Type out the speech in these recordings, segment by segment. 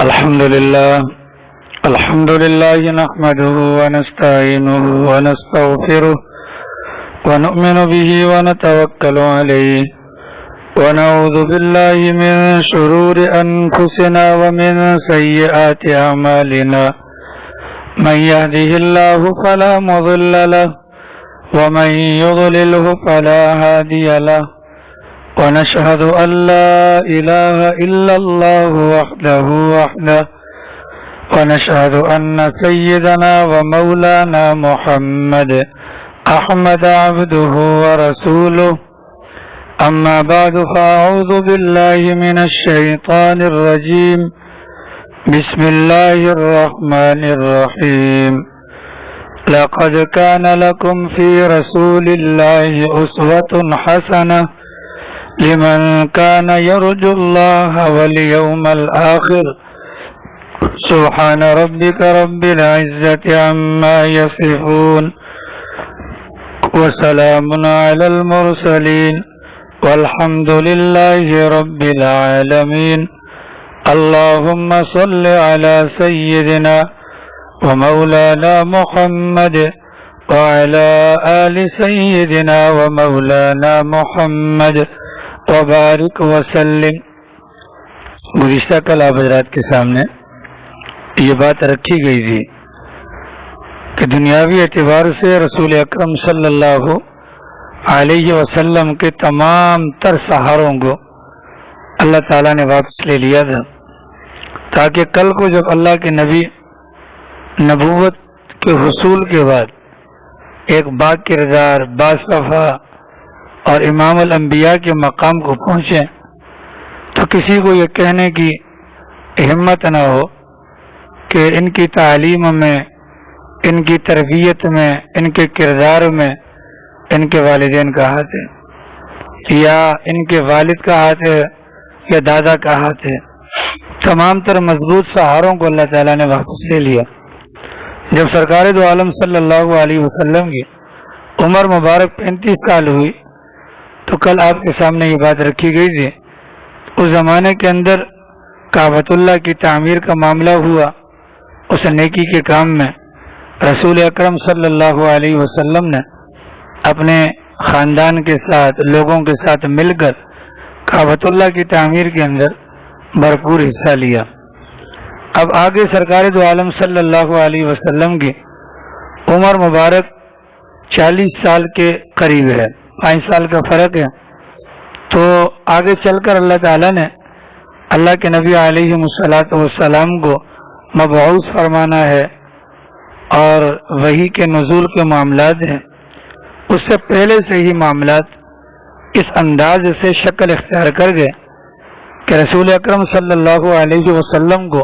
الحمد لله نحمده ونستعينه ونستغفره ونؤمن به ونتوكل عليه ونعوذ بالله من شرور أنفسنا ومن سيئات أعمالنا من يهده الله فلا مضل له ومن يضلله فلا هادي له ونشهد أن لا إله إلا الله وحده ونشهد أن سيدنا ومولانا محمد أحمد عبده ورسوله أما بعد فأعوذ بالله من الشيطان الرجيم بسم الله الرحمن الرحيم لقد كان لكم في رسول الله أسوة حسنة لمن كان يرجو الله واليوم الآخر سبحان ربك رب العزة عما يصفون وسلام على المرسلين والحمد لله رب العالمين اللهم صل على سيدنا ومولانا محمد وعلى آل سيدنا ومولانا محمد وبارک وسلم۔ گزشتہ کل آپ حضرات کے سامنے یہ بات رکھی گئی تھی کہ دنیاوی اعتبار سے رسول اکرم صلی اللہ علیہ وسلم کے تمام تر سہاروں کو اللہ تعالیٰ نے واپس لے لیا تھا، تاکہ کل کو جب اللہ کے نبی نبوت کے حصول کے بعد ایک با کردار، باصفا اور امام الانبیاء کے مقام کو پہنچے تو کسی کو یہ کہنے کی ہمت نہ ہو کہ ان کی تعلیم میں، ان کی تربیت میں، ان کے کردار میں ان کے والدین کا ہاتھ ہے، یا ان کے والد کا ہاتھ ہے، یا دادا کا ہاتھ ہے۔ تمام تر مضبوط سہاروں کو اللہ تعالیٰ نے واپس لے لیا۔ جب سرکار دو عالم صلی اللہ علیہ وسلم کی عمر مبارک 35 سال ہوئی تو کل آپ کے سامنے یہ بات رکھی گئی تھی۔ اس زمانے کے اندر کعبۃ اللہ کی تعمیر کا معاملہ ہوا۔ اس نیکی کے کام میں رسول اکرم صلی اللہ علیہ وسلم نے اپنے خاندان کے ساتھ، لوگوں کے ساتھ مل کر کعبۃ اللہ کی تعمیر کے اندر بھرپور حصہ لیا۔ اب آگے سرکار دو عالم صلی اللہ علیہ وسلم کی عمر مبارک 40 سال کے قریب ہے، 5 سال کا فرق ہے۔ تو آگے چل کر اللہ تعالیٰ نے اللہ کے نبی علیہ السلام کو مبعوث فرمانا ہے، اور وحی کے نزول کے معاملات ہیں۔ اس سے پہلے سے ہی معاملات اس انداز سے شکل اختیار کر گئے کہ رسول اکرم صلی اللہ علیہ وسلم کو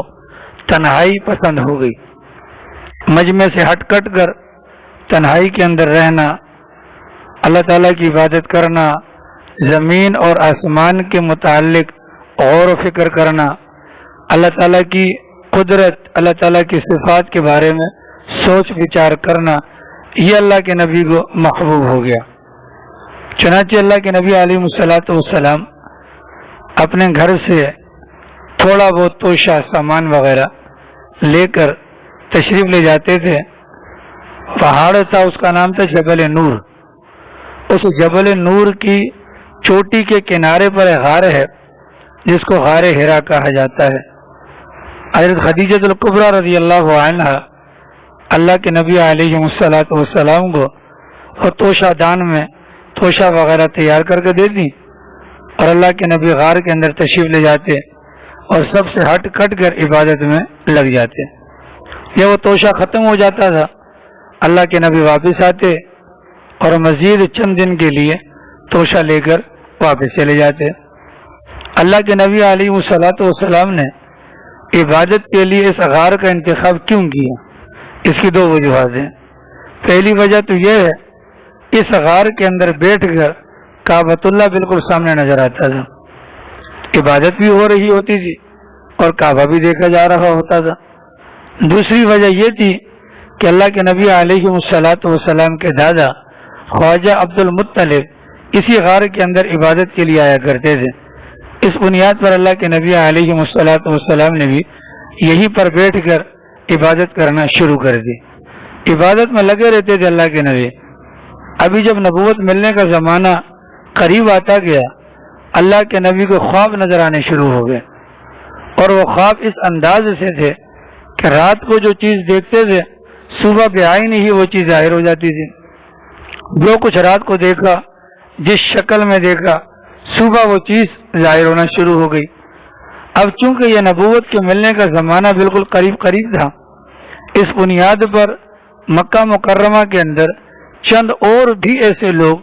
تنہائی پسند ہو گئی۔ مجمع سے ہٹ کٹ کر تنہائی کے اندر رہنا، اللہ تعالیٰ کی عبادت کرنا، زمین اور آسمان کے متعلق غور و فکر کرنا، اللہ تعالیٰ کی قدرت، اللہ تعالیٰ کی صفات کے بارے میں سوچ وچار کرنا، یہ اللہ کے نبی کو محبوب ہو گیا۔ چنانچہ اللہ کے نبی علیہ السلام اپنے گھر سے تھوڑا بہت توشہ، سامان وغیرہ لے کر تشریف لے جاتے تھے۔ پہاڑ تھا، اس کا نام تھا جبل نور۔ اس جبل نور کی چوٹی کے کنارے پر ایک غار ہے جس کو غار حرا کہا جاتا ہے۔ حضرت خدیجہ الکبریٰ رضی اللہ عنہ اللہ کے نبی علیہ السلام کو وہ توشہ دان میں توشہ وغیرہ تیار کر کے دیتی، اور اللہ کے نبی غار کے اندر تشریف لے جاتے اور سب سے ہٹ کٹ کر عبادت میں لگ جاتے۔ جب وہ توشہ ختم ہو جاتا تھا، اللہ کے نبی واپس آتے اور مزید چند دن کے لیے توشہ لے کر واپس چلے جاتے۔ اللہ کے نبی علیہ السلام نے عبادت کے لیے اس غار کا انتخاب کیوں کیا؟ اس کی 2 وجوہات ہیں۔ پہلی وجہ تو یہ ہے، اس غار کے اندر بیٹھ کر کعبۃ اللہ بالکل سامنے نظر آتا تھا، عبادت بھی ہو رہی ہوتی تھی اور کعبہ بھی دیکھا جا رہا ہوتا تھا۔ دوسری وجہ یہ تھی کہ اللہ کے نبی علیہ السلام کے دادا خواجہ عبد المطلب اسی غار کے اندر عبادت کے لیے آیا کرتے تھے۔ اس بنیاد پر اللہ کے نبی علیہ السلام نے بھی یہیں پر بیٹھ کر عبادت کرنا شروع کر دی. عبادت میں لگے رہتے تھے اللہ کے نبی. ابھی جب نبوت ملنے کا زمانہ قریب آتا گیا، اللہ کے نبی کو خواب نظر آنے شروع ہو گئے، اور وہ خواب اس انداز سے تھے کہ رات کو جو چیز دیکھتے تھے صبح کے آئین ہی وہ چیز ظاہر ہو جاتی تھی. جو کچھ رات کو دیکھا، جس شکل میں دیکھا، صبح وہ چیز ظاہر ہونا شروع ہو گئی. اب چونکہ یہ نبوت کے ملنے کا زمانہ بالکل قریب قریب تھا، اس بنیاد پر مکہ مکرمہ کے اندر چند اور بھی ایسے لوگ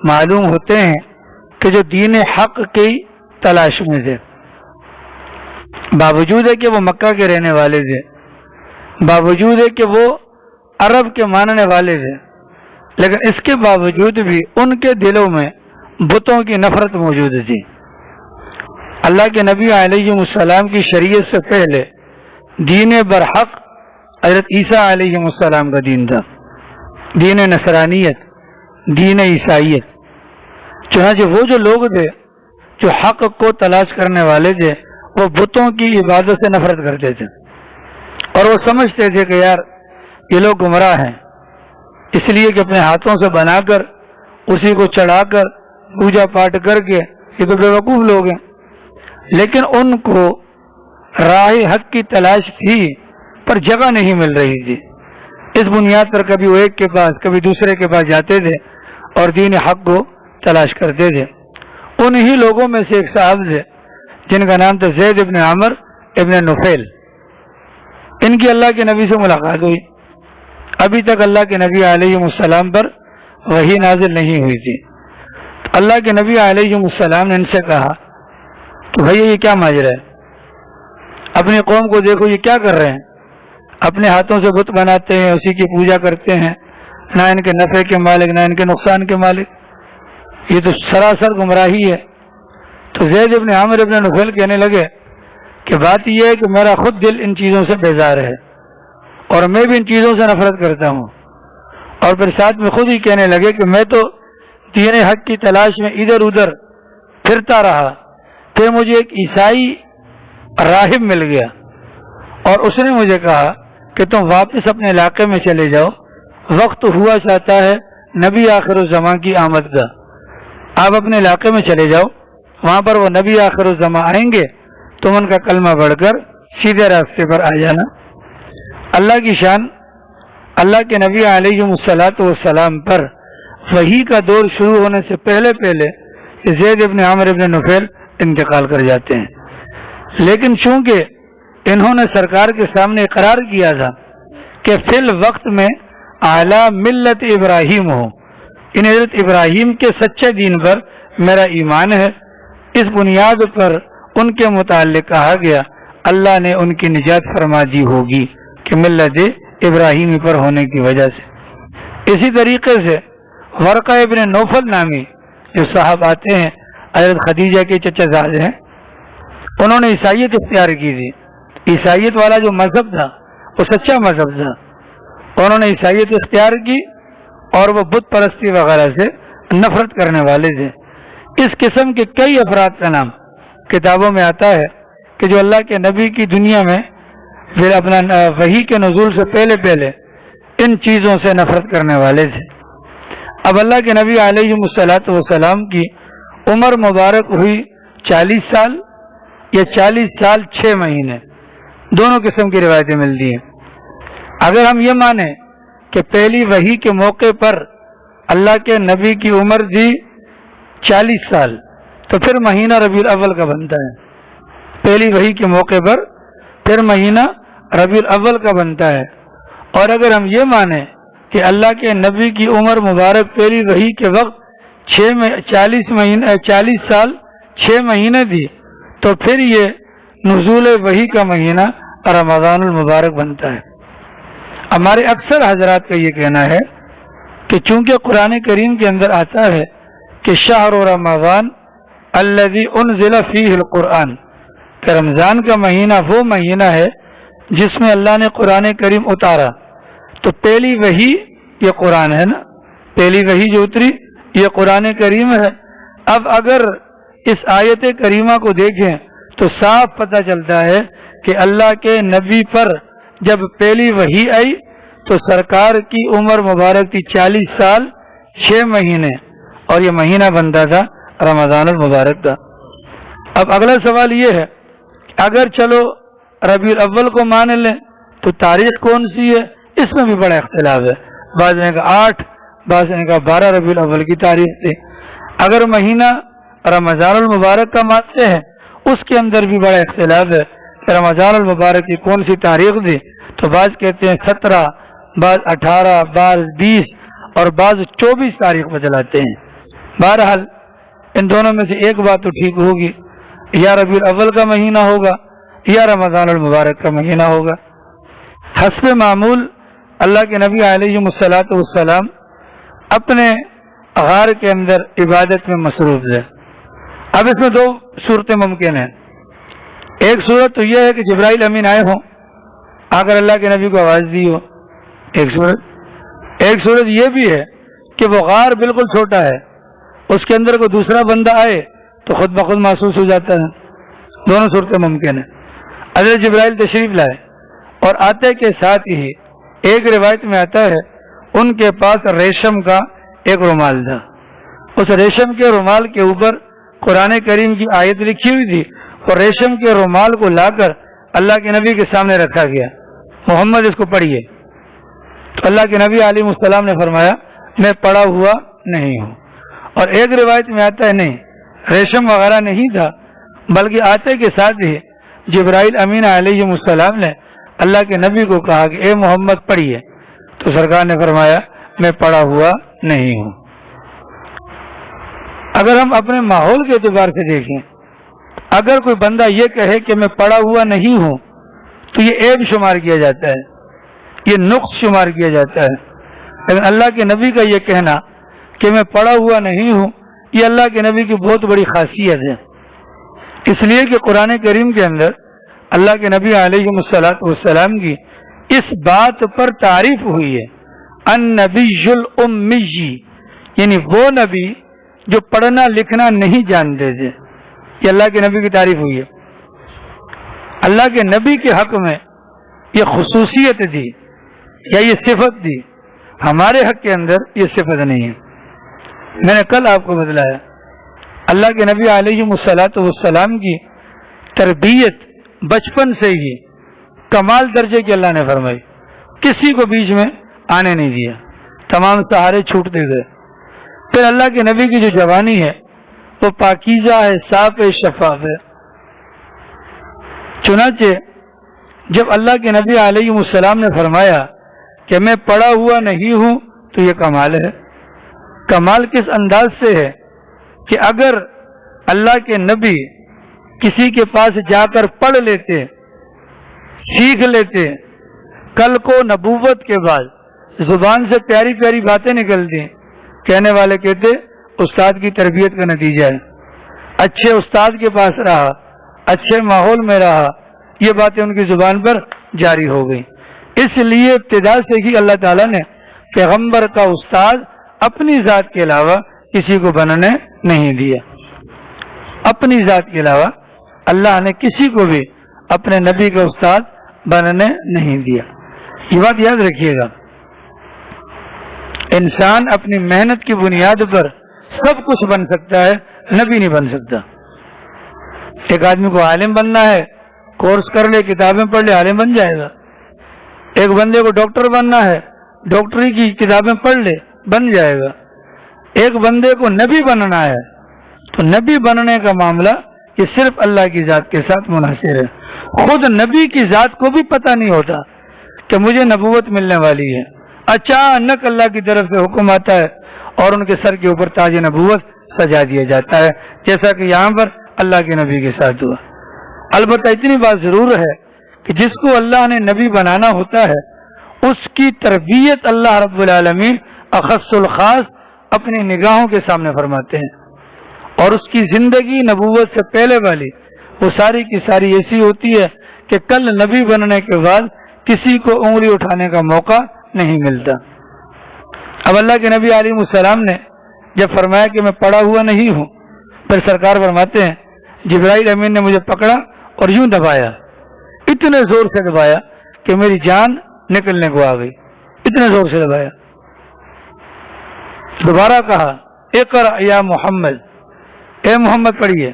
معلوم ہوتے ہیں کہ جو دین حق کی تلاش میں تھے. باوجود ہے کہ وہ مکہ کے رہنے والے تھے، باوجود ہے کہ وہ عرب کے ماننے والے تھے، لیکن اس کے باوجود بھی ان کے دلوں میں بتوں کی نفرت موجود تھی. اللہ کے نبی علیہ السلام کی شریعت سے پہلے دین برحق حضرت عیسیٰ علیہ السلام کا دین تھا، دین نصرانیت، دین عیسائیت. چنانچہ وہ جو لوگ تھے جو حق کو تلاش کرنے والے تھے، وہ بتوں کی عبادت سے نفرت کرتے تھے، اور وہ سمجھتے تھے کہ یار یہ لوگ گمراہ ہیں، اس لیے کہ اپنے ہاتھوں سے بنا کر اسی کو چڑھا کر پوجا پاٹ کر کے یہ تو بیوقوف لوگ ہیں. لیکن ان کو راہ حق کی تلاش تھی پر جگہ نہیں مل رہی تھی. اس بنیاد پر کبھی وہ ایک کے پاس کبھی دوسرے کے پاس جاتے تھے اور دین حق کو تلاش کرتے تھے. انہی لوگوں میں سے ایک صاحب تھے جن کا نام تھا زید ابن عامر ابن نفیل. ان کی اللہ کے نبی سے ملاقات ہوئی. ابھی تک اللہ کے نبی علیہ السلام پر وحی نازل نہیں ہوئی تھی. اللہ کے نبی علیہ السلام نے ان سے کہا کہ بھئی یہ کیا ماجرا ہے؟ اپنی قوم کو دیکھو یہ کیا کر رہے ہیں، اپنے ہاتھوں سے بت بناتے ہیں، اسی کی پوجا کرتے ہیں، نہ ان کے نفع کے مالک نہ ان کے نقصان کے مالک. یہ تو سراسر گمراہی ہے. تو زید ابن عامر ابن نفیل کہنے لگے کہ بات یہ ہے کہ میرا خود دل ان چیزوں سے بیزار ہے اور میں بھی ان چیزوں سے نفرت کرتا ہوں. اور پھر ساتھ میں خود ہی کہنے لگے کہ میں تو دین حق کی تلاش میں ادھر ادھر پھرتا رہا، پھر مجھے ایک عیسائی راہب مل گیا اور اس نے مجھے کہا کہ تم واپس اپنے علاقے میں چلے جاؤ، وقت ہوا چاہتا ہے نبی آخر الزمان کی آمد کا. آپ اپنے علاقے میں چلے جاؤ، وہاں پر وہ نبی آخر الزمان آئیں گے، تم ان کا کلمہ پڑھ کر سیدھے راستے پر آ جانا. اللہ کی شان، اللہ کے نبی علیہ السلام پر وحی کا دور شروع ہونے سے پہلے زید ابن عامر ابن نفیل انتقال کر جاتے ہیں. لیکن چونکہ انہوں نے سرکار کے سامنے اقرار کیا تھا کہ فی الوقت میں اعلیٰ ملت ابراہیم ہو، ان حضرت ابراہیم کے سچے دین پر میرا ایمان ہے، اس بنیاد پر ان کے متعلق کہا گیا اللہ نے ان کی نجات فرما دی ہوگی کہ ملت ابراہیمی پر ہونے کی وجہ سے. اسی طریقے سے ورقہ ابن نوفل نامی جو صاحب آتے ہیں، حضرت خدیجہ کے چچا زاد ہیں، انہوں نے عیسائیت اختیار کی تھی. عیسائیت والا جو مذہب تھا وہ سچا مذہب تھا. انہوں نے عیسائیت اختیار کی اور وہ بت پرستی وغیرہ سے نفرت کرنے والے تھے. اس قسم کے کئی افراد کا نام کتابوں میں آتا ہے کہ جو اللہ کے نبی کی دنیا میں پھر اپنا وحی کے نزول سے پہلے ان چیزوں سے نفرت کرنے والے تھے. اب اللہ کے نبی علیہ السلام کی عمر مبارک ہوئی 40 سال یا 40 سال 6 مہینے، دونوں قسم کی روایتیں ملتی ہیں. اگر ہم یہ مانیں کہ پہلی وحی کے موقع پر اللہ کے نبی کی عمر تھی 40 سال تو پھر مہینہ ربیع الاول کا بنتا ہے. پہلی وحی کے موقع پر پھر مہینہ ربیع الاول کا بنتا ہے. اور اگر ہم یہ مانیں کہ اللہ کے نبی کی عمر مبارک پہلی وحی کے وقت 40 سال 6 مہینے تھی تو پھر یہ نزول وحی کا مہینہ رمضان المبارک بنتا ہے. ہمارے اکثر حضرات کا یہ کہنا ہے کہ چونکہ قرآن کریم کے اندر آتا ہے کہ شہر رمضان الذی انزل فیہ القرآن، کہ رمضان کا مہینہ وہ مہینہ ہے جس میں اللہ نے قرآن کریم اتارا، تو پہلی وحی یہ قرآن ہے نا، پہلی وحی جو اتری یہ قرآن کریم ہے. اب اگر اس آیت کریمہ کو دیکھیں تو صاف پتہ چلتا ہے کہ اللہ کے نبی پر جب پہلی وحی آئی تو سرکار کی عمر مبارک تھی 40 سال 6 مہینے، اور یہ مہینہ بنتا تھا رمضان المبارک کا۔ اب اگلا سوال یہ ہے، اگر چلو ربیع الاول کو مان لیں تو تاریخ کون سی ہے؟ اس میں بھی بڑا اختلاف ہے، بعض نے کہا 8، بعض نے کہا 12 ربیع الاول کی تاریخ تھی۔ اگر مہینہ رمضان المبارک کا مانتے ہیں اس کے اندر بھی بڑا اختلاف ہے کہ رمضان المبارک کی کون سی تاریخ تھی، تو بعض کہتے ہیں 17، بعض 18، بعض 20 اور بعض 24 تاریخ بتلاتے ہیں۔ بہرحال ان دونوں میں سے ایک بات تو ٹھیک ہوگی، یا ربیع الاول کا مہینہ ہوگا یا رمضان المبارک کا مہینہ ہوگا۔ حسب معمول اللہ کے نبی علیہ الصلوۃ والسلام اپنے غار کے اندر عبادت میں مصروف ہے۔ اب اس میں 2 صورتیں ممکن ہیں۔ ایک صورت تو یہ ہے کہ جبرائیل امین آئے ہوں، آ کر اللہ کے نبی کو آواز دی ہو، ایک صورت یہ بھی ہے کہ وہ غار بالکل چھوٹا ہے، اس کے اندر کوئی دوسرا بندہ آئے تو خود بخود محسوس ہو جاتا ہے۔ دونوں صورتیں ممکن ہیں۔ حضرت جبرائیل تشریف لائے اور آتے کے ساتھ ہی ایک روایت میں آتا ہے ان کے پاس ریشم کا ایک رومال تھا، اس ریشم کے رومال کے اوپر قرآن کریم کی آیت لکھی ہوئی تھی، اور ریشم کے رومال کو لا کر اللہ کے نبی کے سامنے رکھا گیا، محمد اس کو پڑھیے۔ تو اللہ کے نبی علیہ السلام نے فرمایا میں پڑھا ہوا نہیں ہوں۔ اور ایک روایت میں آتا ہے نہیں، ریشم وغیرہ نہیں تھا، بلکہ آتے کے ساتھ ہی جبرائیل امین علیہ السلام نے اللہ کے نبی کو کہا کہ اے محمد پڑھیے، تو سرکار نے فرمایا میں پڑھا ہوا نہیں ہوں۔ اگر ہم اپنے ماحول کے اعتبار سے دیکھیں، اگر کوئی بندہ یہ کہے کہ میں پڑھا ہوا نہیں ہوں تو یہ عیب شمار کیا جاتا ہے، یہ نقص شمار کیا جاتا ہے۔ لیکن اللہ کے نبی کا یہ کہنا کہ میں پڑھا ہوا نہیں ہوں، یہ اللہ کے نبی کی بہت بڑی خاصیت ہے، اس لیے کہ قرآن کریم کے اندر اللہ کے نبی علیہ الصلوۃ والسلام کی اس بات پر تعریف ہوئی ہے، النبی الامی، یعنی وہ نبی جو پڑھنا لکھنا نہیں جانتے تھے، یہ اللہ کے نبی کی تعریف ہوئی ہے۔ اللہ کے نبی کے حق میں یہ خصوصیت تھی یا یہ صفت تھی، ہمارے حق کے اندر یہ صفت نہیں ہے۔ میں نے کل آپ کو بتلایا اللہ کے نبی علیہ الصلوۃ والسلام کی تربیت بچپن سے ہی کمال درجے کی اللہ نے فرمائی، کسی کو بیچ میں آنے نہیں دیا، تمام سہارے چھوٹتے گئے۔ پھر اللہ کے نبی کی جو جوانی ہے وہ پاکیزہ ہے، صاف ہے، شفاف ہے۔ چنانچہ جب اللہ کے نبی علیہ السلام نے فرمایا کہ میں پڑھا ہوا نہیں ہوں تو یہ کمال ہے۔ کمال کس انداز سے ہے کہ اگر اللہ کے نبی کسی کے پاس جا کر پڑھ لیتے، سیکھ لیتے، کل کو نبوت کے بعد زبان سے پیاری پیاری باتیں نکلتی، کہنے والے کہتے استاد کی تربیت کا نتیجہ ہے، اچھے استاد کے پاس رہا، اچھے ماحول میں رہا، یہ باتیں ان کی زبان پر جاری ہو گئی۔ اس لیے ابتدا سے ہی اللہ تعالیٰ نے پیغمبر کا استاد اپنی ذات کے علاوہ کسی کو بننے نہیں دیا، اپنی ذات کے علاوہ اللہ نے کسی کو بھی اپنے نبی کا استاد بننے نہیں دیا۔ یہ بات یاد رکھیے گا، انسان اپنی محنت کی بنیاد پر سب کچھ بن سکتا ہے، نبی نہیں بن سکتا۔ ایک آدمی کو عالم بننا ہے، کورس کر لے، کتابیں پڑھ لے، عالم بن جائے گا۔ ایک بندے کو ڈاکٹر بننا ہے، ڈاکٹری کی کتابیں پڑھ لے، بن جائے گا۔ ایک بندے کو نبی بننا ہے تو نبی بننے کا معاملہ یہ صرف اللہ کی ذات کے ساتھ منحصر ہے۔ خود نبی کی ذات کو بھی پتہ نہیں ہوتا کہ مجھے نبوت ملنے والی ہے، اچانک اللہ کی طرف سے حکم آتا ہے اور ان کے سر کے اوپر تاج نبوت سجا دیا جاتا ہے، جیسا کہ یہاں پر اللہ کے نبی کے ساتھ ہوا۔ البتہ اتنی بات ضرور ہے کہ جس کو اللہ نے نبی بنانا ہوتا ہے اس کی تربیت اللہ رب العالمین اخص الخاص اپنی نگاہوں کے سامنے فرماتے ہیں، اور اس کی زندگی نبوت سے پہلے والی وہ ساری کی ساری ایسی ہوتی ہے کہ کل نبی بننے کے بعد کسی کو انگلی اٹھانے کا موقع نہیں ملتا۔ اب اللہ کے نبی علیہ السلام نے جب فرمایا کہ میں پڑھا ہوا نہیں ہوں، پھر سرکار فرماتے ہیں جبرائیل امین نے مجھے پکڑا اور یوں دبایا، اتنے زور سے دبایا کہ میری جان نکلنے کو آ گئی، اتنے زور سے دبایا۔ دوبارہ کہا اقرأ یا محمد، اے محمد پڑھیے۔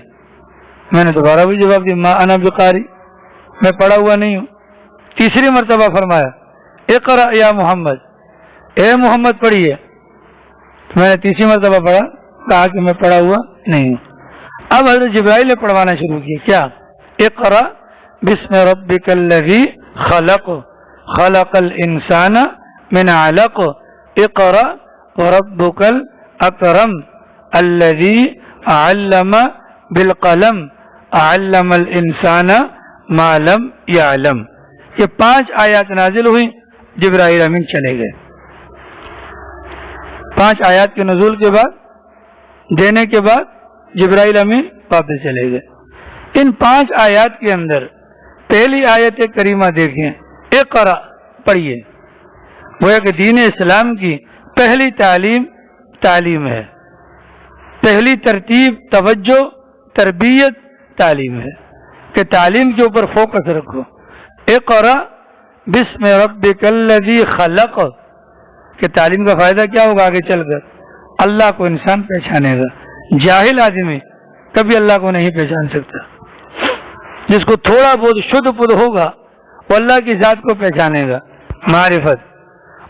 میں نے دوبارہ بھی جواب دیا ما انا بقاری، میں پڑھا ہوا نہیں ہوں۔ تیسری مرتبہ فرمایا اقرأ یا محمد، اے محمد پڑھیے۔ میں نے تیسری مرتبہ پڑھا، کہا کہ میں پڑھا ہوا نہیں ہوں۔ اب حضرت جبرائیل نے پڑھوانا شروع کیا، کیا؟ اقرأ بسم ربک الذی خلق خلق الانسان من علق اقرأ وربک الاکرم الذی علم بالقلم علم الانسان ما لم یعلم۔ یہ 5 آیات نازل ہوئی، جبرائیل امین چلے گئے۔ 5 آیات کے نزول کے بعد، دینے کے بعد جبرائیل امین واپس چلے گئے۔ ان 5 آیات کے اندر پہلی آیت کریمہ دیکھیں، اقرأ پڑھیے، وہ کہ دین اسلام کی پہلی تعلیم ہے، پہلی ترتیب توجہ تربیت تعلیم ہے کہ تعلیم کے اوپر فوکس رکھو۔ اقرأ بسم ربک الذی خلق، کہ تعلیم کا فائدہ کیا ہوگا آگے چل کر؟ اللہ کو انسان پہچانے گا۔ جاہل آدمی کبھی اللہ کو نہیں پہچان سکتا، جس کو تھوڑا بہت شدھ پدھ ہوگا وہ اللہ کی ذات کو پہچانے گا، معرفت۔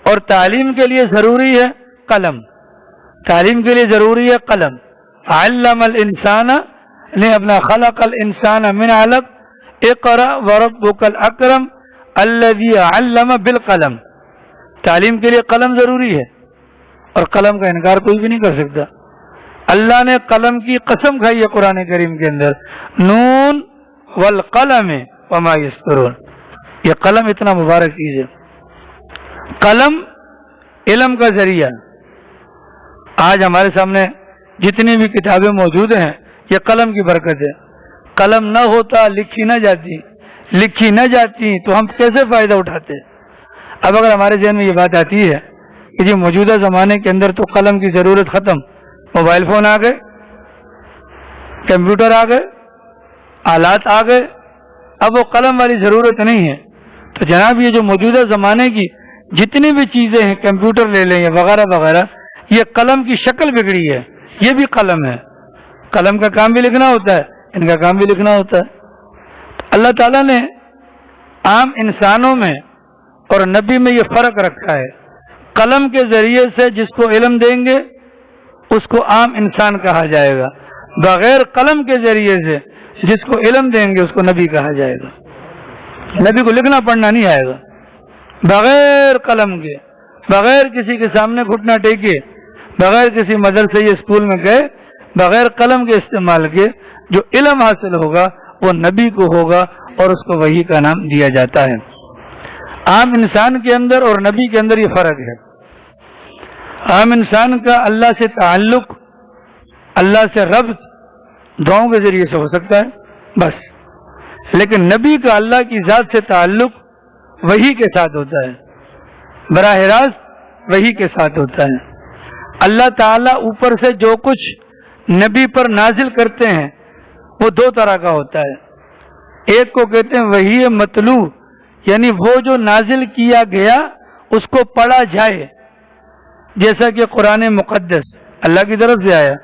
اور تعلیم کے لیے ضروری ہے قلم، تعلیم کے لیے ضروری ہے قلم۔ علم الانسان نے اپنا خلق الانسان من علق اقرأ وربک الاکرم الذی علم بالقلم۔ تعلیم کے لیے قلم ضروری ہے، اور قلم کا انکار کوئی بھی نہیں کر سکتا۔ اللہ نے قلم کی قسم کھائی ہے قرآن کریم کے اندر، نون والقلم وما یسطرون۔ یہ قلم اتنا مبارک چیز ہے۔ قلم علم کا ذریعہ۔ آج ہمارے سامنے جتنی بھی کتابیں موجود ہیں یہ قلم کی برکت ہے۔ قلم نہ ہوتا، لکھی نہ جاتی تو ہم کیسے فائدہ اٹھاتے؟ اب اگر ہمارے ذہن میں یہ بات آتی ہے کہ جی موجودہ زمانے کے اندر تو قلم کی ضرورت ختم، موبائل فون آ گئے، کمپیوٹر آ گئے، آلات آ گئے، اب وہ قلم والی ضرورت نہیں ہے، تو جناب یہ جو موجودہ زمانے کی جتنی بھی چیزیں ہیں، کمپیوٹر لے لیں یا وغیرہ وغیرہ، یہ قلم کی شکل بگڑی ہے، یہ بھی قلم ہے۔ قلم کا کام بھی لکھنا ہوتا ہے، ان کا کام بھی لکھنا ہوتا ہے۔ اللہ تعالیٰ نے عام انسانوں میں اور نبی میں یہ فرق رکھا ہے۔ قلم کے ذریعے سے جس کو علم دیں گے اس کو عام انسان کہا جائے گا، بغیر قلم کے ذریعے سے جس کو علم دیں گے اس کو نبی کہا جائے گا۔ نبی کو لکھنا پڑھنا نہیں آئے گا، بغیر قلم کے، بغیر کسی کے سامنے گھٹنا ٹیکے، بغیر کسی مدرسے یا اسکول میں گئے، بغیر قلم کے استعمال کے جو علم حاصل ہوگا وہ نبی کو ہوگا، اور اس کو وحی کا نام دیا جاتا ہے۔ عام انسان کے اندر اور نبی کے اندر یہ فرق ہے۔ عام انسان کا اللہ سے تعلق، اللہ سے ربط دعاؤں کے ذریعے سے ہو سکتا ہے بس، لیکن نبی کا اللہ کی ذات سے تعلق وحی کے ساتھ ہوتا ہے، براہ راست وحی کے ساتھ ہوتا ہے۔ اللہ تعالیٰ اوپر سے جو کچھ نبی پر نازل کرتے ہیں وہ 2 طرح کا ہوتا ہے۔ ایک کو کہتے ہیں وحی مطلوع، یعنی وہ جو نازل کیا گیا اس کو پڑھا جائے، جیسا کہ قرآن مقدس اللہ کی طرف سے آیا،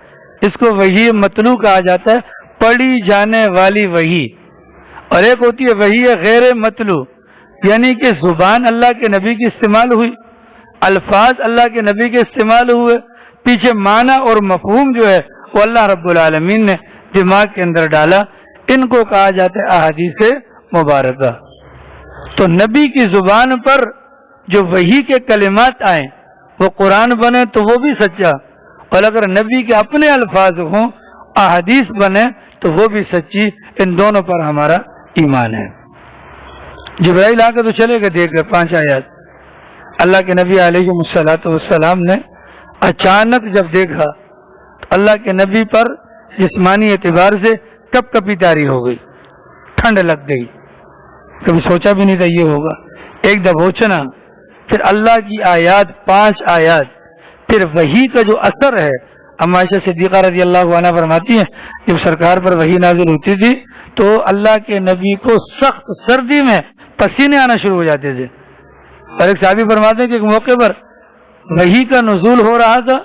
اس کو وحی مطلوع کہا جاتا ہے، پڑھی جانے والی وحی۔ اور ایک ہوتی ہے وحی غیر مطلوع، یعنی کہ زبان اللہ کے نبی کی استعمال ہوئی، الفاظ اللہ کے نبی کے استعمال ہوئے، پیچھے معنی اور مفہوم جو ہے وہ اللہ رب العالمین نے دماغ کے اندر ڈالا، ان کو کہا جاتا ہے احادیث مبارکہ۔ تو نبی کی زبان پر جو وحی کے کلمات آئیں وہ قرآن بنے تو وہ بھی سچا، اور اگر نبی کے اپنے الفاظ ہوں احادیث بنے تو وہ بھی سچی۔ ان دونوں پر ہمارا ایمان ہے۔ جبرائیل آ کے تو چلے گئے، دیکھ گئے 5 آیات۔ اللہ کے نبی علیہ الصلوۃ والسلام نے اچانک جب دیکھا تو اللہ کے نبی پر جسمانی اعتبار سے کپ کپی طاری ہو گئی، ٹھنڈ لگ گئی، کبھی سوچا بھی نہیں تھا یہ ہوگا۔ ایک دبوچنا، پھر اللہ کی آیات 5 آیات، پھر وحی کا جو اثر ہے۔ اما عائشہ صدیقہ رضی اللہ عنہ فرماتی ہیں جب سرکار پر وحی نازل ہوتی تھی تو اللہ کے نبی کو سخت سردی میں پسینے آنا شروع ہو جاتے تھے. اور ایک صحابی فرماتے ہیں کہ ایک موقع پر وحی کا نزول ہو رہا تھا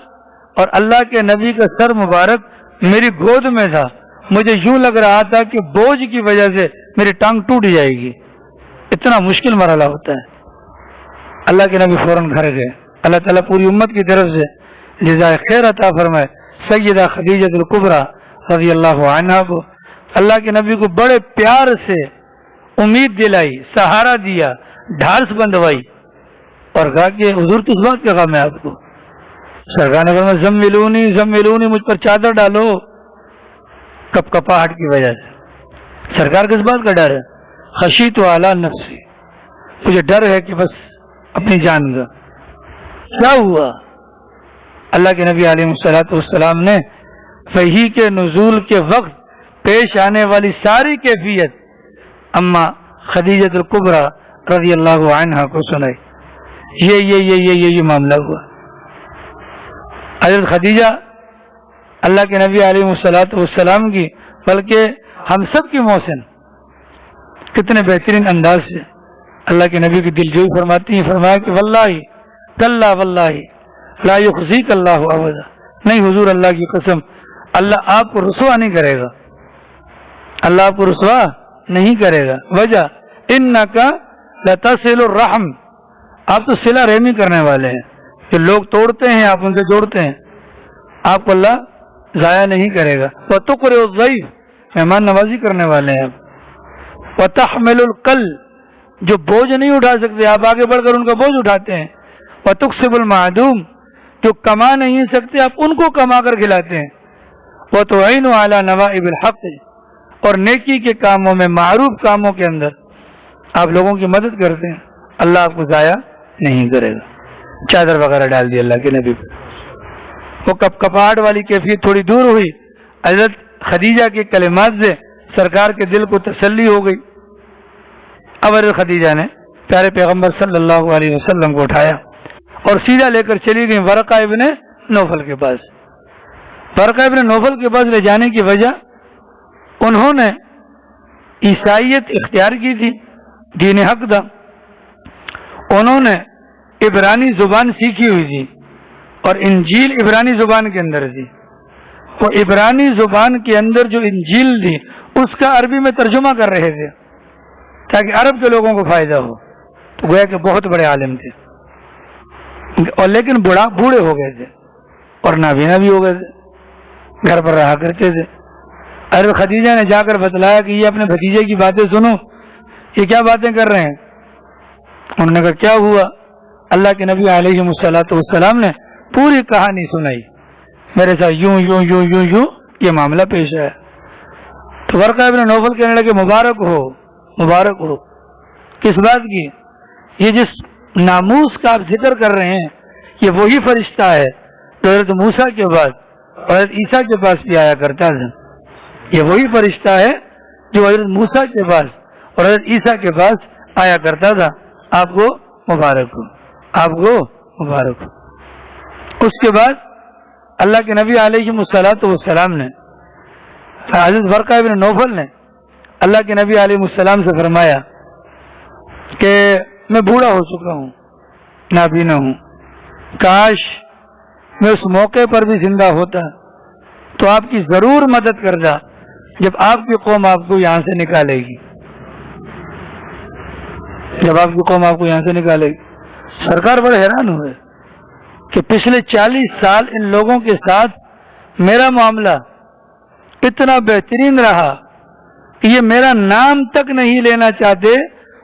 اور اللہ کے نبی کا سر مبارک میری گود میں تھا. مجھے یوں لگ رہا تھا کہ بوجھ کی وجہ سے میری ٹانگ ٹوٹ جائے گی. اتنا مشکل مرحلہ ہوتا ہے. اللہ کے نبی فوراً گھر گئے. اللہ تعالیٰ پوری امت کی طرف سے جزائے خیر عطا فرمائے. سیدہ خدیجہ الکبریٰ رضی اللہ عنہا کو اللہ کے نبی کو بڑے پیار سے امید دلائی, سہارا دیا, ڈھارس بندوائی اور کہا کہ حضور کس بات کا غم ہے آپ کو؟ سرکار نے فرمایا زملونی زملونی, مجھ پر چادر ڈالو. کپ کپاہٹ کی وجہ سے. سرکار کس بات کا ڈر ہے؟ خشیت علی نفسی, مجھے ڈر ہے کہ بس اپنی جان کا. کیا ہوا؟ اللہ کے نبی علیہ الصلوۃ والسلام نے وحی کے نزول کے وقت پیش آنے والی ساری کیفیت اما خدیجہ الکبریٰ رضی اللہ عنہا کو سنائی. یہ معاملہ ہوا. حضرت خدیجہ اللہ کے نبی علیہ الصلوۃ والسلام کی بلکہ ہم سب کی محسن, کتنے بہترین انداز سے اللہ کے نبی کی دل جوئی فرماتی ہیں. فرمایا کہ واللہ کلا واللہ لا یخزیک اللہ ابدا, نہیں حضور اللہ کی قسم اللہ آپ کو رسوا نہیں کرے گا, اللہ آپ کو رسوا نہیں کرے گا. وجہ انک لتصل الرحم, آپ تو صلہ رحمی کرنے والے ہیں. جو لوگ توڑتے ہیں آپ ان سے جوڑتے ہیں, آپ کو اللہ ضائع نہیں کرے گا. وتقرئ الضیف, مہمان نوازی کرنے والے ہیں آپ. وتحمل الکل, جو بوجھ نہیں اٹھا سکتے آپ آگے بڑھ کر ان کا بوجھ اٹھاتے ہیں. وتکسب المعدوم, جو کما نہیں سکتے آپ ان کو کما کر کھلاتے ہیں. وتعین علی نوائب الحق, اور نیکی کے کاموں میں معروف کاموں کے اندر آپ لوگوں کی مدد کرتے ہیں. اللہ آپ کو ضائع نہیں کرے گا. چادر وغیرہ ڈال دی اللہ کے نبی پہ. وہ کپ کپاہٹ والی کیفیت تھوڑی دور ہوئی. حضرت خدیجہ کے کلمات سے سرکار کے دل کو تسلی ہو گئی. اب حضرت خدیجہ نے پیارے پیغمبر صلی اللہ علیہ وسلم کو اٹھایا اور سیدھا لے کر چلی گئی ورقہ ابن نوفل کے پاس. ورقہ ابن نوفل کے پاس لے جانے کی وجہ, انہوں نے عیسائیت اختیار کی تھی, دین حق تھا. انہوں نے عبرانی زبان سیکھی ہوئی تھی اور انجیل عبرانی زبان کے اندر تھی. وہ عبرانی زبان کے اندر جو انجیل تھی اس کا عربی میں ترجمہ کر رہے تھے تاکہ عرب کے لوگوں کو فائدہ ہو. تو گویا کہ بہت بڑے عالم تھے, اور لیکن بوڑھے ہو گئے تھے اور نابینا بھی ہو گئے تھے, گھر پر رہا کرتے تھے. ارے خدیجہ نے جا کر بتلایا کہ یہ اپنے بھتیجے کی باتیں سنو, یہ کیا باتیں کر رہے ہیں. انہوں نے کہا کیا ہوا؟ اللہ کے نبی علیہ الصلوۃ والسلام نے پوری کہانی سنائی, میرے ساتھ یوں یوں یوں یوں یوں یہ معاملہ پیش آیا. تو ورقہ ابن نوفل کہنے لگے مبارک ہو مبارک ہو. کس بات کی؟ یہ جس ناموس کا آپ ذکر کر رہے ہیں یہ وہی فرشتہ ہے جو حضرت موسیٰ کے بعد اور حضرت عیسیٰ کے پاس بھی آیا کرتا تھا. یہ وہی فرشتہ ہے جو حضرت موسیٰ کے پاس اور حضرت عیسیٰ کے پاس آیا کرتا تھا. آپ کو مبارک ہو, آپ کو مبارک ہو. اس کے بعد اللہ کے نبی علیہ الصلوۃ والسلام نے, حضرت ورقہ ابن نوفل نے اللہ کے نبی علیہ السلام سے فرمایا کہ میں بوڑھا ہو چکا ہوں, نابینا ہوں, کاش میں اس موقع پر بھی زندہ ہوتا تو آپ کی ضرور مدد کرتا جب آپ کی قوم آپ کو یہاں سے نکالے گی, جب آپ کی قوم آپ کو یہاں سے نکالے گی. سرکار بڑے حیران ہوئے کہ پچھلے 40 سال ان لوگوں کے ساتھ میرا معاملہ اتنا بہترین رہا کہ یہ میرا نام تک نہیں لینا چاہتے,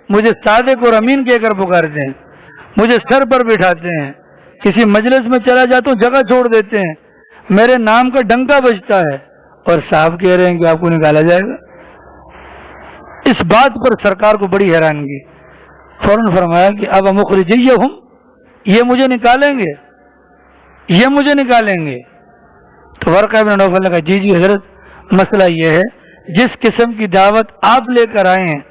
مجھے صادق اور امین کہہ کر پکارتے ہیں, مجھے سر پر بٹھاتے ہیں, کسی مجلس میں چلا جاتا ہوں جگہ چھوڑ دیتے ہیں, میرے نام کا ڈنکا بجتا ہے, اور صاحب کہہ رہے ہیں کہ آپ کو نکالا جائے گا. اس بات پر سرکار کو بڑی حیرانگی. فوراً فرمایا کہ اب مخرجیہم, یہ مجھے نکالیں گے, یہ مجھے نکالیں گے. تو ورقہ ابن نوفل نے کہا جی جی حضرت, مسئلہ یہ ہے جس قسم کی دعوت آپ لے کر آئے ہیں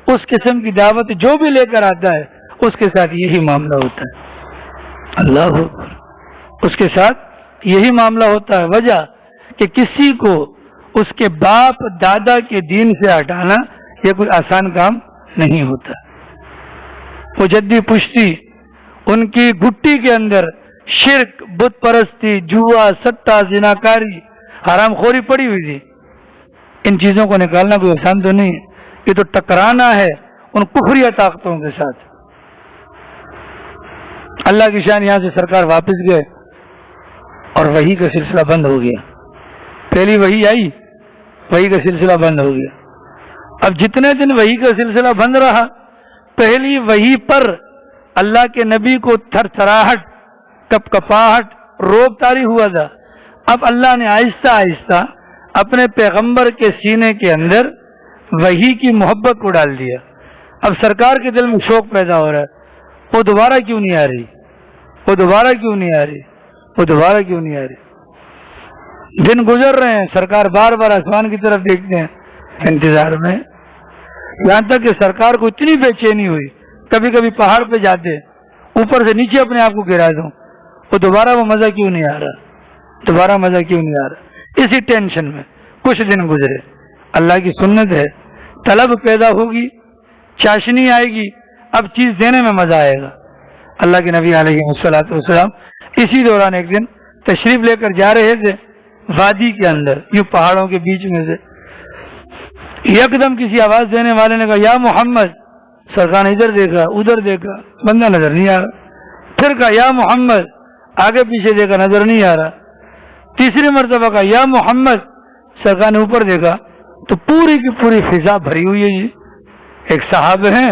اس قسم کی دعوت جو بھی لے کر آتا ہے اس کے ساتھ یہی معاملہ ہوتا ہے. اللہ اکبر, اس کے ساتھ یہی معاملہ ہوتا ہے. وجہ کہ کسی کو اس کے باپ دادا کے دین سے ہٹانا یہ کوئی آسان کام نہیں ہوتا. وہ جدی پشتی، ان کی گٹی کے اندر شرک، بت پرستی، جوا، سٹا، زناکاری، حرام خوری پڑی ہوئی تھی. ان چیزوں کو نکالنا کوئی آسان تو نہیں ہے، یہ تو ٹکرانا ہے ان کفریہ طاقتوں کے ساتھ. اللہ کی شان، یہاں سے سرکار واپس گئے اور وحی کا سلسلہ بند ہو گیا. پہلی وحی آئی، وحی کا سلسلہ بند ہو گیا. اب جتنے دن وحی کا سلسلہ بند رہا، پہلی وحی پر اللہ کے نبی کو تھر تھراہٹ، کپ کپاہٹ، روب طاری ہوا تھا. اب اللہ نے آہستہ آہستہ اپنے پیغمبر کے سینے کے اندر وحی کی محبت کو ڈال دیا. اب سرکار کے دل میں شوق پیدا ہو رہا ہے، وہ دوبارہ کیوں نہیں آ رہی، وہ دوبارہ کیوں نہیں آ رہی، وہ دوبارہ کیوں نہیں آ رہی. دن گزر رہے ہیں، سرکار بار بار آسمان کی طرف دیکھتے ہیں انتظار میں، یہاں تک کہ سرکار کو اتنی بے چینی ہوئی، کبھی کبھی پہاڑ پہ جاتے اوپر سے نیچے اپنے آپ کو گرا دوں، وہ دوبارہ وہ مزہ کیوں نہیں آ رہا، دوبارہ مزہ کیوں نہیں آ رہا. اسی ٹینشن میں کچھ دن گزرے. اللہ کی سنت ہے، طلب پیدا ہوگی، چاشنی آئے گی، اب چیز دینے میں مزہ آئے گا. اللہ کے نبی علیہ الصلوۃ والسلام اسی دوران ایک دن تشریف لے کر جا رہے تھے وادی کے اندر، یوں پہاڑوں کے بیچ میں سے. یکدم کسی آواز دینے والے نے کہا یا محمد. سرکار نے ادھر دیکھا ادھر دیکھا، بندہ نظر نہیں آ رہا. پھر کہا یا محمد، آگے پیچھے دیکھا نظر نہیں آ رہا. تیسری مرتبہ کہا یا محمد. سرکار نے اوپر دیکھا تو پوری کی پوری فضا بھری ہوئی ہے جی. ایک صاحب ہیں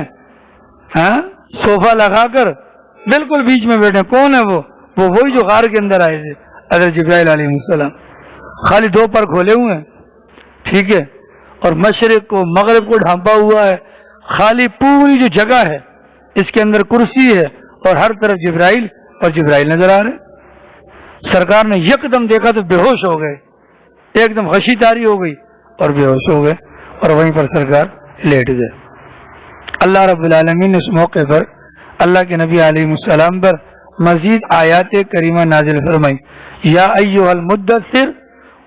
صوفہ لگا کر بالکل بیچ میں بیٹھے. کون ہے وہ وہی جو غار کے اندر آئے تھے، حضرت جبرائیل علیہ السلام. خالی دو پر کھولے ہوئے ہیں، ٹھیک ہے، اور مشرق کو مغرب کو ڈھانپا ہوا ہے. خالی پوری جو جگہ ہے اس کے اندر کرسی ہے اور ہر طرف جبرائیل اور جبرائیل نظر آ رہے. سرکار نے یکدم دیکھا تو بے ہوش ہو گئے، ایک دم غشی طاری ہو گئی اور بے ہوش ہو گئے اور وہیں پر سرکار لیٹ گئے. اللہ رب العالمین نے اس موقع پر اللہ کے نبی علیہ السلام پر مزید آیات کریمہ نازل فرمائی. یا ایھا المدثر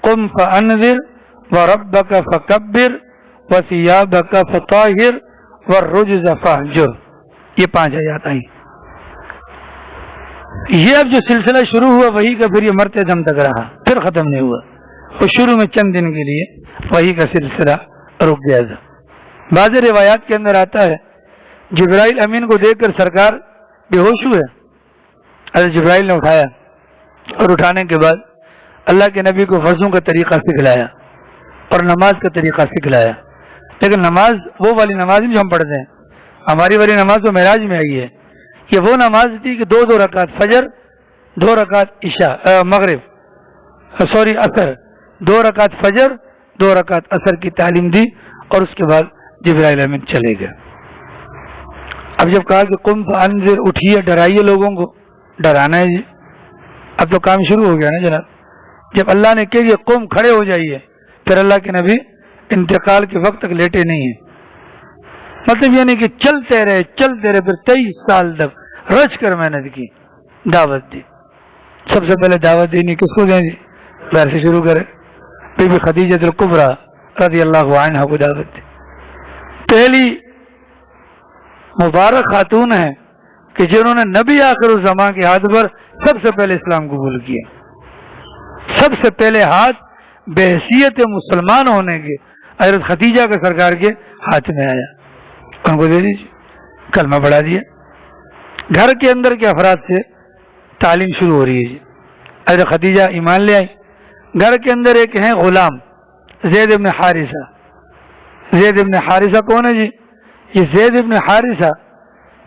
قم فانذر وربک فکبر وثیابک فطہر والرجز فاہجر. یہ 5 آیات آئیں. یہ اب جو سلسلہ شروع ہوا وحی کا، پھر یہ مرتے دم تک رہا، پھر ختم نہیں ہوا. وہ شروع میں چند دن کے لیے وحی کا سلسلہ رک گیا تھا. بعض روایات کے اندر آتا ہے جبرائیل امین کو دیکھ کر سرکار بے ہوش ہوئے. حضرت جبرائیل نے اٹھایا اور اٹھانے کے بعد اللہ کے نبی کو وضو کا طریقہ سکھلایا اور نماز کا طریقہ سکھلایا. لیکن نماز وہ والی نماز نہیں جو ہم پڑھتے ہیں. ہماری والی نماز تو معراج میں آئی ہے. یہ وہ نماز تھی کہ 2 رکعت فجر، 2 رکعت عشاء مغرب اثر، 2 رکعت فجر، 2 رکعت اثر کی تعلیم دی اور اس کے بعد جبرائیل امین چلے گئے. اب جب کہا کہ قم فانذر، اٹھیے ڈرائیے لوگوں کو، ڈرانا ہے جی. اب تو کام شروع ہو گیا نا جناب. جب اللہ نے کہا کہ قم کھڑے ہو جائیے، پھر اللہ کے نبی انتقال کے وقت تک لیٹے نہیں ہیں. مطلب یعنی کہ چلتے رہے پھر 23 سال تک رچ کر محنت کی، دعوت دی. سب سے پہلے دعوت دینی کس کو دیں جی؟ گھر سے شروع کرے. بی بی خدیجہ الکبریٰ رضی اللہ عنہا کو دعوت دی. پہلی مبارک خاتون ہیں کہ جنہوں نے نبی آخر الزمان کے ہاتھ پر سب سے پہلے اسلام قبول کیا. سب سے پہلے ہاتھ بحیثیت مسلمان ہونے کے حضرت خدیجہ کا سرکار کے ہاتھ میں آیا. ان کو دے دیجیے، کلمہ پڑھا دیا. گھر کے اندر کے افراد سے تعلیم شروع ہو رہی ہے جی. حضرت خدیجہ ایمان لے آئی. گھر کے اندر ایک ہیں غلام زید ابن حارثہ. زید ابن حارثہ کون ہے جی؟ یہ زید ابن حارثہ،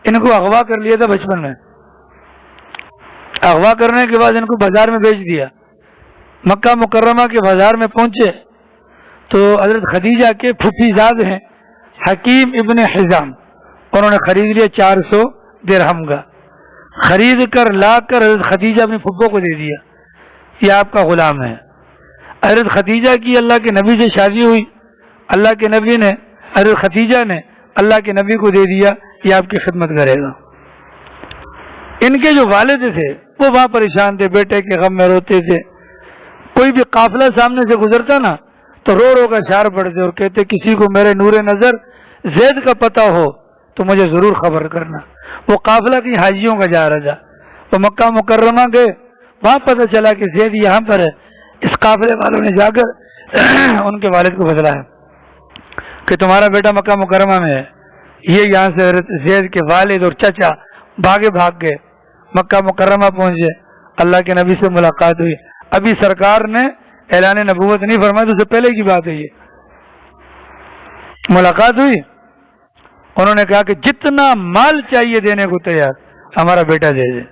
ان کو اغوا کر لیا تھا بچپن میں. اغوا کرنے کے بعد ان کو بازار میں بیچ دیا. مکہ مکرمہ کے بازار میں پہنچے تو حضرت خدیجہ کے پھوپھی زاد ہیں حکیم ابن حزام، انہوں نے خرید لیا 400 درہم کا. خرید کر لا کر حضرت خدیجہ اپنی پھپھو کو دے دیا، یہ آپ کا غلام ہے. حضرت خدیجہ کی اللہ کے نبی سے شادی ہوئی. اللہ کے نبی نے، حضرت خدیجہ نے اللہ کے نبی کو دے دیا، یہ آپ کی خدمت کرے گا. ان کے جو والد تھے وہ وہاں پریشان تھے، بیٹے کے غم میں روتے تھے. کوئی بھی قافلہ سامنے سے گزرتا نا تو رو رو کا اشعار پڑھتے اور کہتے کسی کو میرے نور نظر زید کا پتہ ہو تو مجھے ضرور خبر کرنا. وہ قافلہ کی حاجیوں کا جا رہا تھا، وہ مکہ مکرمہ گئے، وہاں پتہ چلا کہ زید یہاں پر ہے. اس قافلے والوں نے جا کر ان کے والد کو بتلایا کہ تمہارا بیٹا مکہ مکرمہ میں ہے. یہ یہاں سے حضرت زید کے والد اور چچا بھاگ گئے، مکہ مکرمہ پہنچے، اللہ کے نبی سے ملاقات ہوئی. ابھی سرکار نے اعلان نبوت نہیں فرمایا، تو اس سے پہلے کی بات ہے. یہ ملاقات ہوئی، انہوں نے کہا کہ جتنا مال چاہیے دینے کو تیار، ہمارا بیٹا دے دے.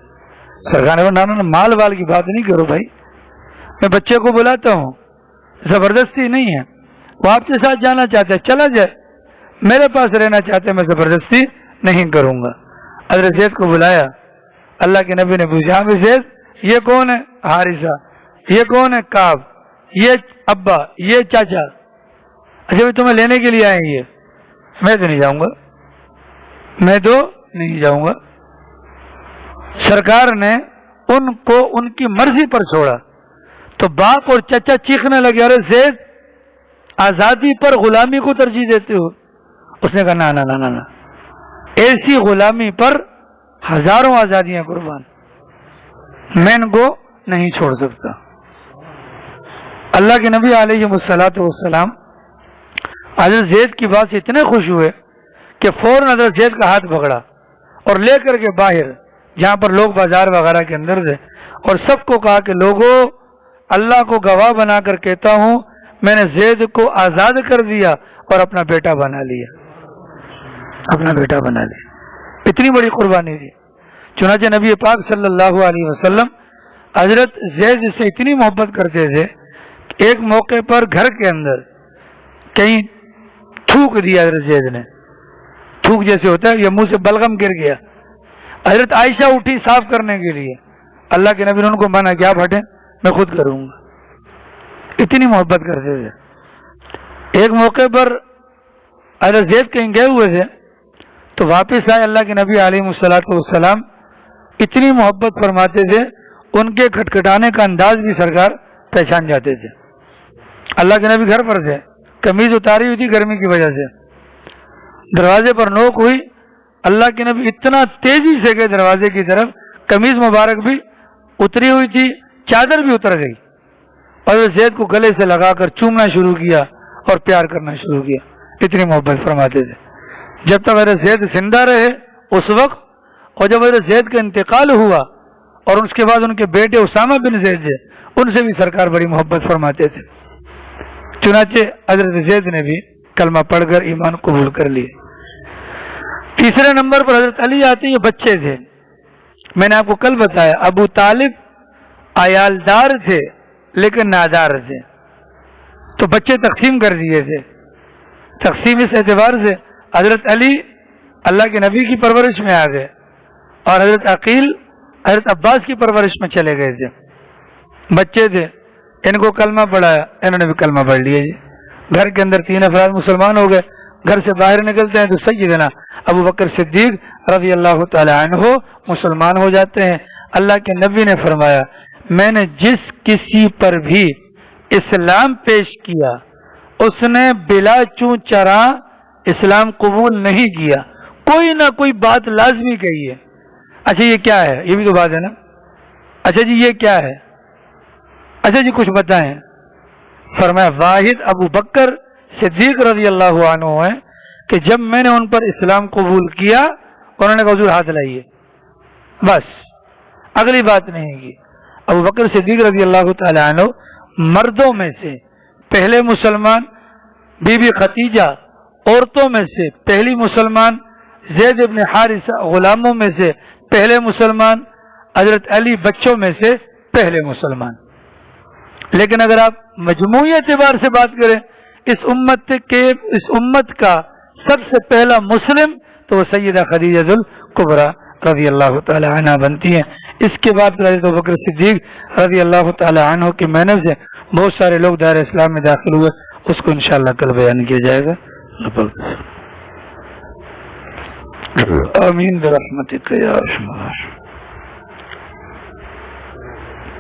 سرکار نے کہا نا مال وال کی بات نہیں کرو بھائی، میں بچے کو بلاتا ہوں، زبردستی نہیں ہے. وہ آپ کے ساتھ جانا چاہتے ہیں چلا جائے، میرے پاس رہنا چاہتے ہیں میں زبردستی نہیں کروں گا. حضرت زید کو بلایا، اللہ کے نبی نے پوچھا ہاں زید یہ کون ہے؟ حارثہ. یہ کون ہے؟ کعب. یہ ابا، یہ چاچا. اچھا بھی تمہیں لینے کے لیے آئیں گے؟ میں تو نہیں جاؤں گا، میں تو نہیں جاؤں گا. سرکار نے ان کو ان کی مرضی پر چھوڑا تو باپ اور چچا چیخنے لگے ارے زید آزادی پر غلامی کو ترجیح دیتے ہو. اس نے کہا نا ایسی غلامی پر ہزاروں آزادیاں قربان، میں ان کو نہیں چھوڑ سکتا. اللہ کے نبی علیہ الصلوۃ والسلام حضرت زید کی بات سے اتنے خوش ہوئے کہ فوراً حضرت زید کا ہاتھ پکڑا اور لے کر کے باہر جہاں پر لوگ بازار وغیرہ کے اندر تھے اور سب کو کہا کہ لوگوں اللہ کو گواہ بنا کر کہتا ہوں میں نے زید کو آزاد کر دیا اور اپنا بیٹا بنا لیا. اتنی بڑی قربانی دی. چنانچہ نبی پاک صلی اللہ علیہ وسلم حضرت زید سے اتنی محبت کرتے تھے کہ ایک موقع پر گھر کے اندر کہیں تھوک دیا حضرت زید نے، تھوک جیسے ہوتا ہے، یہ منہ سے بلغم گر گیا. حضرت عائشہ اٹھی صاف کرنے کے لیے، اللہ کے نبی نے ان کو منع کیا، آپ ہٹیں میں خود کروں گا. اتنی محبت کرتے تھے. ایک موقع پر حضرت زید کہیں گئے ہوئے تھے تو واپس آئے، اللہ کے نبی علیہ الصلوۃ والسلام اتنی محبت فرماتے تھے ان کے کھٹکھٹانے کا انداز بھی سرکار پہچان جاتے تھے. اللہ کے نبی گھر پر تھے، قمیض اتاری ہوئی تھی گرمی کی وجہ سے، دروازے پر نوک ہوئی، اللہ کے نبی اتنا تیزی سے گئے دروازے کی طرف، قمیض مبارک بھی اتری ہوئی تھی، چادر بھی اتر گئی، اور زید کو گلے سے لگا کر چومنا شروع کیا اور پیار کرنا شروع کیا. اتنی محبت فرماتے تھے. جب تک حضرت زید زندہ رہے اس وقت، اور جب حضرت زید کا انتقال ہوا اور اس کے بعد ان کے بیٹے اسامہ بن زید تھے، ان سے بھی سرکار بڑی محبت فرماتے تھے. چنانچہ حضرت زید نے بھی کلمہ پڑھ کر ایمان قبول کر لیے. تیسرے نمبر پر حضرت علی آتے ہیں، بچے تھے. میں نے آپ کو کل بتایا ابو طالب عیالدار تھے لیکن نادار تھے، تو بچے تقسیم کر دیے تھے. تقسیم اس اعتبار سے حضرت علی اللہ کے نبی کی پرورش میں آ گئے اور حضرت عقیل حضرت عباس کی پرورش میں چلے گئے تھے. بچے تھے، ان کو کلمہ پڑھایا، انہوں نے بھی کلمہ پڑھ لیا. گھر کے اندر 3 افراد مسلمان ہو گئے. گھر سے باہر نکلتے ہیں تو سیدنا ابو بکر صدیق رضی اللہ تعالی عنہ مسلمان ہو جاتے ہیں. اللہ کے نبی نے فرمایا میں نے جس کسی پر بھی اسلام پیش کیا اس نے بلا چوں چرا اسلام قبول نہیں کیا، کوئی نہ کوئی بات لازمی کہی ہے. اچھا یہ کیا ہے؟ یہ بھی تو بات ہے نا. اچھا جی یہ کیا ہے؟ اچھا جی کچھ بتائیں. فرمایا واحد ابو بکر صدیق رضی اللہ عنہ ہے کہ جب میں نے ان پر اسلام قبول کیا انہوں نے کہا حضور ہاتھ لائیے، بس اگلی بات نہیں کی. ابو بکر صدیق رضی اللہ تعالی عنہ مردوں میں سے پہلے مسلمان، بی بی ختیجہ عورتوں میں سے پہلی مسلمان، زید ابن حارثہ غلاموں میں سے پہلے مسلمان، حضرت علی بچوں میں سے پہلے مسلمان. لیکن اگر آپ مجموعی اعتبار سے بات کریں اس امت کا سب سے پہلا مسلم تو وہ سیدہ خدیجہ الکبریٰ رضی اللہ تعالی عنہ بنتی ہیں. اس کے بعد حضرت ابوبکر صدیق رضی اللہ تعالی عنہ کی محنت سے بہت سارے لوگ دائرہ اسلام میں داخل ہوئے، اس کو انشاءاللہ کل بیان کیا جائے گا. آمین برحمتک یا ارحم الراحمین.